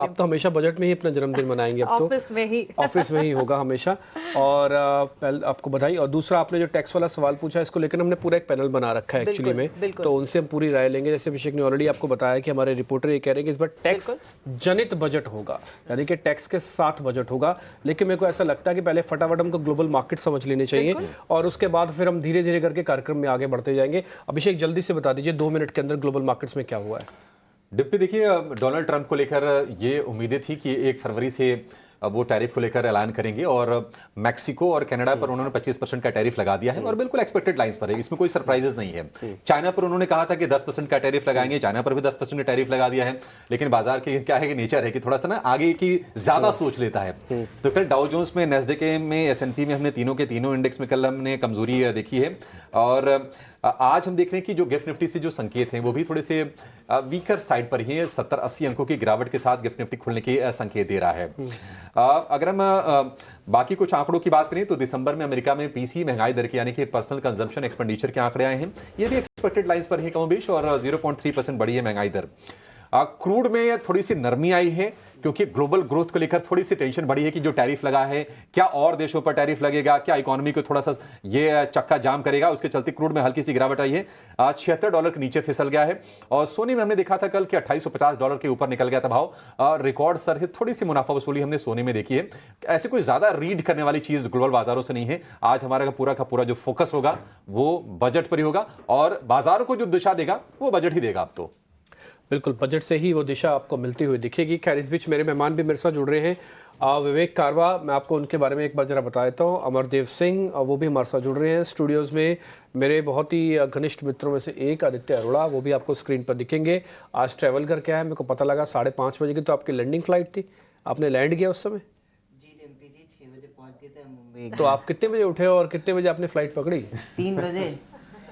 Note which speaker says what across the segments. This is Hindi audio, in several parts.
Speaker 1: आप तो हमेशा बजट में ही अपना जन्मदिन मनाएंगे। अब तो ऑफिस में ही होगा हमेशा। और पहले आपको बधाई। और दूसरा, आपने जो टैक्स वाला सवाल पूछा, इसको लेकर हमने पूरा एक पैनल बना रखा है एक्चुअली में, तो उनसे हम पूरी राय लेंगे। जैसे अभिषेक ने ऑलरेडी आपको बताया कि हमारे रिपोर्टर ये कह रहे हैं कि इस बार टैक्स जनित बजट होगा, यानी कि टैक्स के साथ बजट होगा। लेकिन मेरे को ऐसा लगता है कि पहले फटाफट हमको ग्लोबल मार्केट समझ लेने चाहिए और उसके बाद फिर हम धीरे धीरे करके कार्यक्रम में आगे बढ़ते जाएंगे। अभिषेक, जल्दी से बता दीजिए 2 मिनट के अंदर ग्लोबल मार्केट्स में क्या हुआ है।
Speaker 2: डिप्टी, देखिए डोनाल्ड ट्रंप को लेकर ये उम्मीदें थी कि 1 फरवरी से वो टैरिफ को लेकर ऐलान करेंगे और मैक्सिको और कनाडा पर उन्होंने 25% का टैरिफ लगा दिया है और बिल्कुल एक्सपेक्टेड लाइंस पर है, इसमें कोई सरप्राइजेस नहीं है। चाइना पर उन्होंने कहा था कि 10% का टैरिफ लगाएंगे, चाइना पर भी 10% का टैरिफ लगा दिया है। लेकिन बाजार की क्या है कि नेचर है कि थोड़ा सा ना आगे की ज्यादा सोच लेता है। तो कल डाउ जोन्स में, नेस्डेक में, S&P में हमने तीनों के तीनों इंडेक्स में कल हमने कमजोरी देखी है। और आज हम देख रहे हैं कि जो गिफ्ट निफ्टी से जो संकेत हैं वो भी थोड़े से वीकर साइड पर ही है। 70-80 अंकों की गिरावट के साथ गिफ्ट निफ्टी खुलने की संकेत दे रहा है। अगर हम बाकी कुछ आंकड़ों की बात करें तो दिसंबर में अमेरिका में पीसी महंगाई दर के, यानी कि पर्सनल कंजम्पशन एक्सपेंडिचर के आंकड़े आए हैं। ये भी एक्सपेक्टेड लाइंस पर है कमोबेश और 0.3% बढ़ी है महंगाई दर। क्रूड में थोड़ी सी नरमी आई है क्योंकि ग्लोबल ग्रोथ को लेकर थोड़ी सी टेंशन बढ़ी है कि जो टैरिफ लगा है, क्या और देशों पर टैरिफ लगेगा, क्या इकोनॉमी को थोड़ा सा ये चक्का जाम करेगा। उसके चलते क्रूड में हल्की सी गिरावट आई है, $76 के नीचे फिसल गया है। और सोने में हमने देखा था कल कि $2850 के ऊपर निकल गया था भाव, रिकॉर्ड सर है। थोड़ी सी मुनाफा वसूली हमने सोने में देखी है। ऐसे कोई ज्यादा रीड करने वाली चीज ग्लोबल बाजारों से नहीं है। आज हमारा पूरा का पूरा जो फोकस होगा वो बजट पर ही होगा और बाजारों को जो दिशा देगा वो बजट ही देगा। अब तो
Speaker 1: बिल्कुल बजट से ही वो दिशा आपको मिलती हुई दिखेगी। खैर, इस बीच मेरे मेहमान भी मेरे साथ जुड़ रहे हैं। विवेक कारवा, मैं आपको उनके बारे में एक बार जरा बता देता हूँ। अमरदेव सिंह, वो भी हमारे साथ जुड़ रहे हैं स्टूडियोज़ में। मेरे बहुत ही घनिष्ठ मित्रों में से एक आदित्य अरोड़ा, वो भी आपको स्क्रीन पर दिखेंगे। आज ट्रैवल करके आया, मेरे को पता लगा 5:30 बजे की तो आपकी लैंडिंग फ्लाइट थी, आपने लैंड किया उस समय?
Speaker 3: जी डिम्पी जी, 6 बजे पहुंच गए थे मुंबई।
Speaker 1: तो आप कितने बजे उठे और कितने बजे आपने फ्लाइट पकड़ी?
Speaker 3: 3 बजे।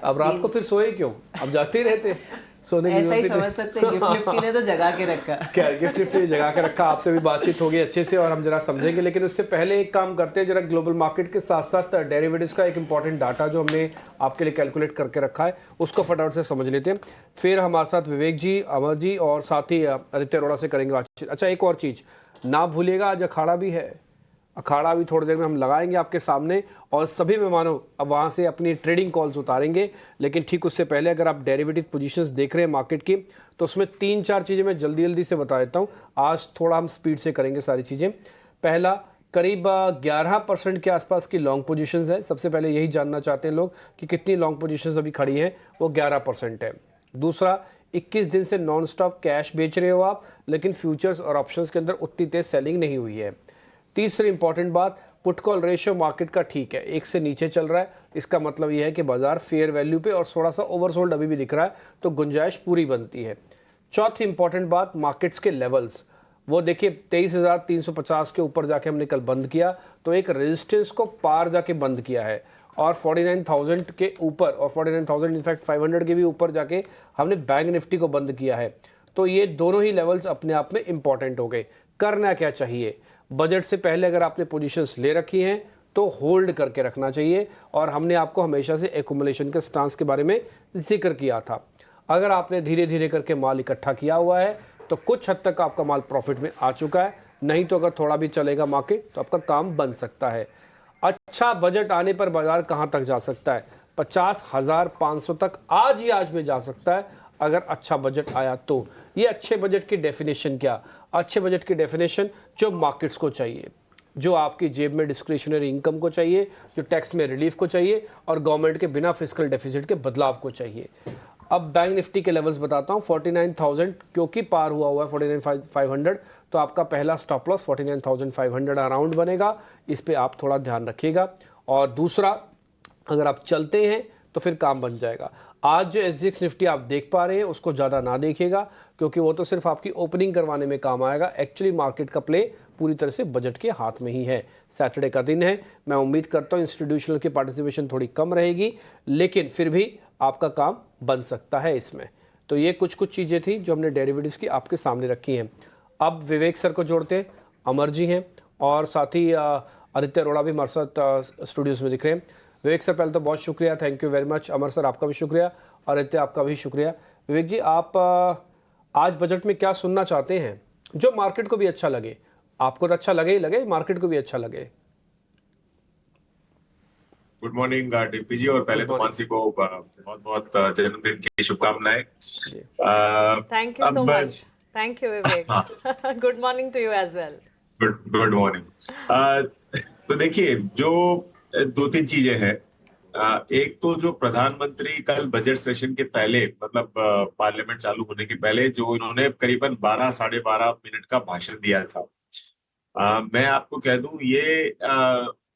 Speaker 1: अब रात को फिर सोए क्यों? अब जागते ही रहते सोने की
Speaker 3: ऐसा ही समझ सकते हैं, गिफ्ट निफ्टी ने तो जगा के रखा।
Speaker 1: क्या गिफ्ट निफ्टी ने जगा के रखा। आपसे भी बातचीत होगी अच्छे से और हम जरा समझेंगे, लेकिन उससे पहले एक काम करते हैं, जरा ग्लोबल मार्केट के साथ साथ डेरिवेटिव्स का एक इंपॉर्टेंट डाटा जो हमने आपके लिए कैलकुलेट करके रखा है उसको फटाफट से समझ लेते हैं। फिर हमारे साथ विवेक जी, अमर जी और साथ ही आदित्य अरोड़ा से करेंगे बातचीत। अच्छा, एक और चीज़ ना भूलिएगा, आज अखाड़ा भी है। अखाड़ा भी थोड़ी देर में हम लगाएंगे आपके सामने और सभी मेहमानों अब वहाँ से अपनी ट्रेडिंग कॉल्स उतारेंगे। लेकिन ठीक उससे पहले अगर आप डेरिवेटिव पोजीशंस देख रहे हैं मार्केट की, तो उसमें 3-4 चीज़ें मैं जल्दी जल्दी से बता देता हूँ। आज थोड़ा हम स्पीड से करेंगे सारी चीज़ें। पहला, करीब 11% के आसपास की लॉन्ग पोजीशंस है। सबसे पहले यही जानना चाहते हैं लोग कि कितनी लॉन्ग पोजीशंस अभी खड़ी हैं, वो 11% है। दूसरा, 21 दिन से नॉन स्टॉप कैश बेच रहे हो आप, लेकिन फ्यूचर्स और ऑप्शंस के अंदर उतनी तेज सेलिंग नहीं हुई है। तीसरी इंपॉर्टेंट बात, पुट कॉल रेशियो मार्केट का ठीक है, 1 से नीचे चल रहा है। इसका मतलब यह है कि बाजार फेयर वैल्यू पे और थोड़ा सा ओवरसोल्ड अभी भी दिख रहा है, तो गुंजाइश पूरी बनती है। चौथी इंपॉर्टेंट बात, मार्केट्स के लेवल्स, वो देखिए 23,350 के ऊपर जाके हमने कल बंद किया, तो एक रेजिस्टेंस को पार जाके बंद किया है और 49,000 के ऊपर और 49,000 इनफैक्ट 500 के भी ऊपर जाके हमने बैंक निफ्टी को बंद किया है। तो ये दोनों ही लेवल्स अपने आप में इंपॉर्टेंट हो गए। करना क्या चाहिए? बजट से पहले अगर आपने पोजीशंस ले रखी हैं तो होल्ड करके रखना चाहिए और हमने आपको हमेशा से एक्यूमुलेशन के स्टांस के बारे में जिक्र किया था। अगर आपने धीरे धीरे करके माल इकट्ठा किया हुआ है तो कुछ हद तक आपका माल प्रॉफिट में आ चुका है, नहीं तो अगर थोड़ा भी चलेगा मार्केट तो आपका काम बन सकता है। अच्छा बजट आने पर बाजार कहाँ तक जा सकता है? 50,500 तक आज ही आज में जा सकता है अगर अच्छा बजट आया तो। ये अच्छे बजट की डेफिनेशन क्या? अच्छे बजट की डेफिनेशन जो मार्केट्स को चाहिए, जो आपकी जेब में डिस्क्रिशनरी इनकम को चाहिए, जो टैक्स में रिलीफ को चाहिए और गवर्नमेंट के बिना फिस्कल डेफिसिट के बदलाव को चाहिए। अब बैंक निफ्टी के लेवल्स बताता हूँ। 49,000 क्योंकि पार हुआ है 49,500, तो आपका पहला स्टॉप लॉस 49,500 अराउंड बनेगा, इस पे आप थोड़ा ध्यान रखिएगा। और दूसरा, अगर आप चलते हैं तो फिर काम बन जाएगा। आज जो SGX निफ्टी आप देख पा रहे हैं उसको ज़्यादा ना देखिएगा, क्योंकि वो तो सिर्फ आपकी ओपनिंग करवाने में काम आएगा। एक्चुअली मार्केट का प्ले पूरी तरह से बजट के हाथ में ही है। सैटरडे का दिन है, मैं उम्मीद करता हूँ इंस्टीट्यूशनल की पार्टिसिपेशन थोड़ी कम रहेगी, लेकिन फिर भी आपका काम बन सकता है इसमें। तो ये कुछ चीज़ें थी जो हमने डेरिवेटिव्स की आपके सामने रखी हैं। अब विवेक सर को जोड़ते हैं, अमर जी हैं और साथ ही आदित्य अरोड़ा भी हमारे साथ स्टूडियोज़ में दिख रहे हैं। विवेक सर पहले तो बहुत शुक्रिया, thank you very much. Amar sir आपका भी शुक्रिया और आदित्य आपका भी शुक्रिया। विवेक जी, आप आज बजट में क्या सुनना चाहते हैं? जो मार्केट को भी अच्छा लगे, आपको तो अच्छा लगे ही लगे, मार्केट को भी अच्छा लगे।
Speaker 4: गुड मॉर्निंग डीपी जी, और पहले
Speaker 1: Good
Speaker 4: तो
Speaker 1: morning.
Speaker 4: मानसी को बहुत बहुत जन्मदिन की शुभकामनाएं।
Speaker 1: जी।
Speaker 5: Thank you so
Speaker 4: अब
Speaker 5: much. Thank you, Vivek. Good morning to you as well.
Speaker 4: Good morning. तो देखिए, जो दो तीन चीजें हैं। एक तो जो प्रधानमंत्री कल बजट सेशन के पहले, मतलब पार्लियामेंट चालू होने के पहले, जो इन्होंने करीबन 12 साढ़े 12 मिनट का भाषण दिया था, मैं आपको कह दूं, ये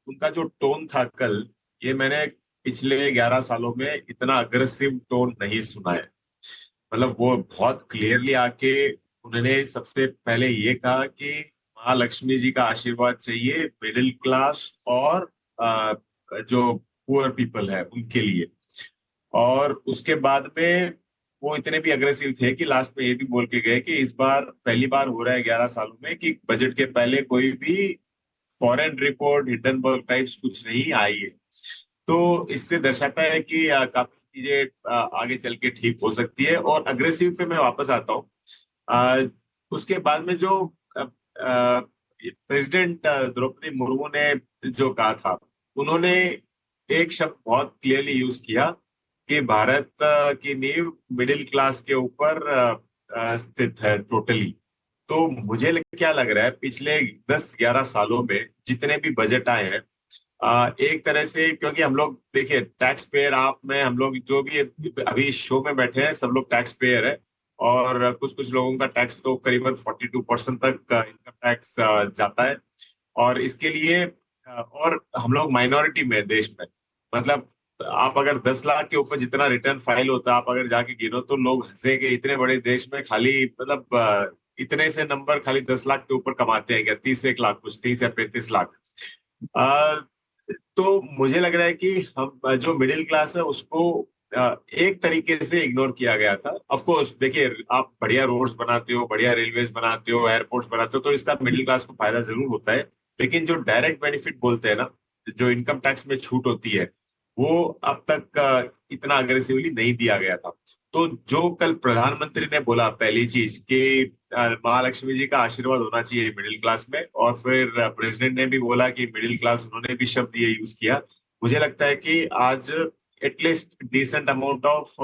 Speaker 4: उनका जो टोन था कल, ये मैंने पिछले 11 सालों में इतना अग्रेसिव टोन नहीं सुना है। मतलब वो बहुत क्लियरली आके उन्होंने सबसे पहले ये कहा कि महालक्ष्मी जी का आशीर्वाद चाहिए मिडिल क्लास और जो पुअर पीपल है उनके लिए। और उसके बाद में वो इतने भी अग्रेसिव थे कि लास्ट में ये भी बोल के गए कि इस बार पहली बार हो रहा है 11 सालों में कि बजट के पहले कोई भी फॉरेन रिपोर्ट, हिंडनबर्ग टाइप्स कुछ नहीं आई है। तो इससे दर्शाता है कि काफी चीजें आगे चल के ठीक हो सकती है। और अग्रेसिव पे मैं वापस आता हूँ। उसके बाद में जो प्रेसिडेंट द्रौपदी मुर्मू ने जो कहा था, उन्होंने एक शब्द बहुत क्लियरली यूज किया कि भारत की नींव मिडिल क्लास के ऊपर स्थित है टोटली। तो मुझे क्या लग रहा है, पिछले 10-11 सालों में जितने भी बजट आए हैं, एक तरह से, क्योंकि हम लोग देखिए टैक्स पेयर, आप में हम लोग जो भी अभी शो में बैठे हैं सब लोग टैक्स पेयर है। और कुछ कुछ लोगों का टैक्स तो करीबन 42% तक इनकम टैक्स जाता है। और इसके लिए और हम लोग माइनॉरिटी में देश में, मतलब आप अगर 10 लाख के ऊपर जितना रिटर्न फाइल होता है, आप अगर जाके गिनो तो लोग हंसेंगे, इतने बड़े देश में खाली, मतलब इतने से नंबर खाली 10 लाख के ऊपर कमाते हैं क्या? 30 से 1 लाख, कुछ 30 या 35 लाख। तो मुझे लग रहा है कि हम जो मिडिल क्लास है उसको एक तरीके से इग्नोर किया गया था। ऑफ कोर्स देखिए, आप बढ़िया रोड्स बनाते हो, बढ़िया रेलवेज बनाते हो, एयरपोर्ट्स बनाते हो, तो इसका मिडिल क्लास को फायदा जरूर होता है। लेकिन जो डायरेक्ट बेनिफिट बोलते हैं ना, जो इनकम टैक्स में छूट होती है, वो अब तक इतना अग्रेसिवली नहीं दिया गया था। तो जो कल प्रधानमंत्री ने बोला, पहली चीज कि महालक्ष्मी जी का आशीर्वाद होना चाहिए मिडिल क्लास में, और फिर प्रेसिडेंट ने भी बोला कि मिडिल क्लास, उन्होंने भी शब्द ये यूज किया। मुझे लगता है कि आज एटलीस्ट डिसेंट अमाउंट ऑफ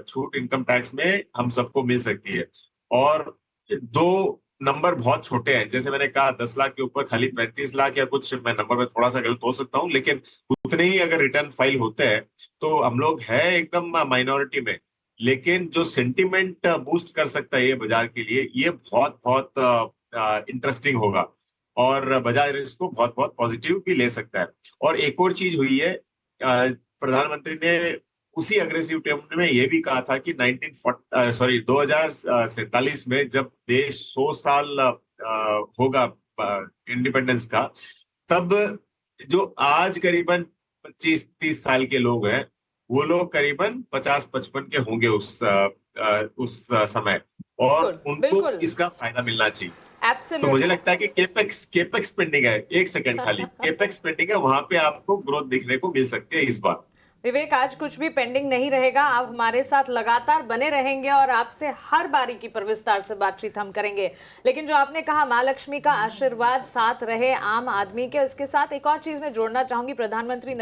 Speaker 4: छूट इनकम टैक्स में हम सबको मिल सकती है। और दो नंबर बहुत छोटे हैं, जैसे मैंने कहा 10 लाख के ऊपर खाली 35 लाख या कुछ, मैं नंबर में थोड़ा सा गलत हो सकता हूँ, लेकिन उतने ही अगर रिटर्न फाइल होते हैं तो हम लोग है एकदम माइनॉरिटी में। लेकिन जो सेंटिमेंट बूस्ट कर सकता है ये बाजार के लिए, ये बहुत बहुत इंटरेस्टिंग होगा, और बाजार इसको बहुत बहुत पॉजिटिव भी ले सकता है। और एक और चीज हुई है, प्रधानमंत्री ने उसी अग्रेसिव टोन में ये भी कहा था कि 2047 में जब देश 100 साल होगा इंडिपेंडेंस का, तब जो आज करीबन 25-30 साल के लोग हैं, वो लोग करीबन 50-55 के होंगे उस समय, और
Speaker 5: बिल्कुल,
Speaker 4: उनको
Speaker 5: बिल्कुल।
Speaker 4: इसका फायदा मिलना चाहिए। तो मुझे
Speaker 5: Absolutely.
Speaker 4: लगता है कि केपेक्स स्पेंडिंग है, एक सेकंड खाली, केपेक्स स्पेंडिंग है, वहां पे आपको ग्रोथ दिखने को मिल सकती है इस बार।
Speaker 5: विवेक, आज कुछ भी पेंडिंग नहीं रहेगा। आप हमारे साथ लगातार बने रहेंगे और आपसे हर बारीकी पर विस्तार से बातचीत हम करेंगे। लेकिन जो आपने कहा मां लक्ष्मी का आशीर्वाद साथ रहे आम आदमी के, इसके साथ एक और चीज मैं जोड़ना चाहूंगी। प्रधानमंत्री